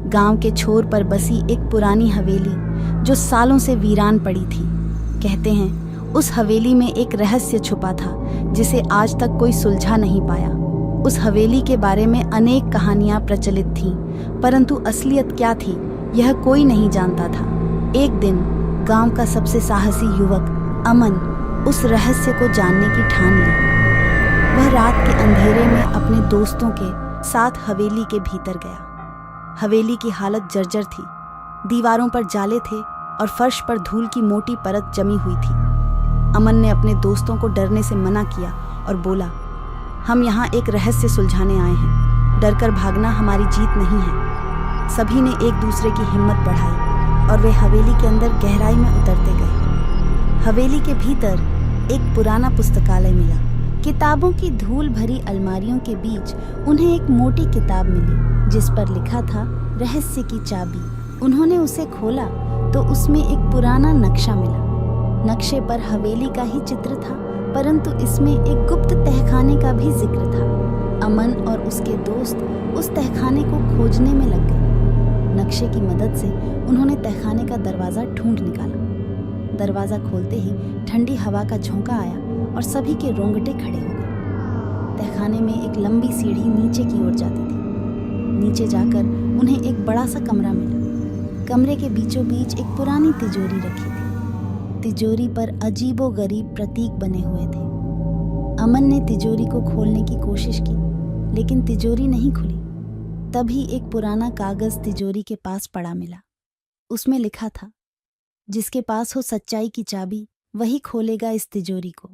गांव के छोर पर बसी एक पुरानी हवेली जो सालों से वीरान पड़ी थी। कहते हैं उस हवेली में एक रहस्य छुपा था जिसे आज तक कोई सुलझा नहीं पाया। उस हवेली के बारे में अनेक कहानियां प्रचलित थीं, परंतु असलियत क्या थी यह कोई नहीं जानता था। एक दिन गांव का सबसे साहसी युवक अमन उस रहस्य को जानने की ठान ली। वह रात के अंधेरे में अपने दोस्तों के साथ हवेली के भीतर गया। हवेली की हालत जर्जर थी। दीवारों पर जाले थे और फर्श पर धूल की मोटी परत जमी हुई थी। अमन ने अपने दोस्तों को डरने से मना किया और बोला, हम यहाँ एक रहस्य सुलझाने आए हैं। डरकर भागना हमारी जीत नहीं है। सभी ने एक दूसरे की हिम्मत बढ़ाई और वे हवेली के अंदर गहराई में उतरते गए। हवेली के भीतर एक पुराना पुस्तकालय मिला। किताबों की धूल भरी अलमारियों के बीच उन्हें एक मोटी किताब मिली जिस पर लिखा था रहस्य की चाबी। उन्होंने उसे खोला तो उसमें एक पुराना नक्शा मिला। नक्शे पर हवेली का ही चित्र था, परंतु इसमें एक गुप्त तहखाने का भी जिक्र था। अमन और उसके दोस्त उस तहखाने को खोजने में लग गए। नक्शे की मदद से उन्होंने तहखाने का दरवाज़ा ढूंढ निकाला। दरवाज़ा खोलते ही ठंडी हवा का झोंका आया और सभी के रोंगटे खड़े हो गए। तहखाने में एक लंबी सीढ़ी नीचे की ओर जाती थी। नीचे जाकर उन्हें एक बड़ा सा कमरा मिला। कमरे के बीचों बीच एक पुरानी तिजोरी रखी थी। तिजोरी पर अजीबोगरीब प्रतीक बने हुए थे। अमन ने तिजोरी को खोलने की कोशिश की, लेकिन तिजोरी नहीं खुली। तभी एक पुराना कागज तिजोरी के पास पड़ा मिला। उसमें लिखा था, जिसके पास हो सच्चाई की चाबी वही खोलेगा इस तिजोरी को।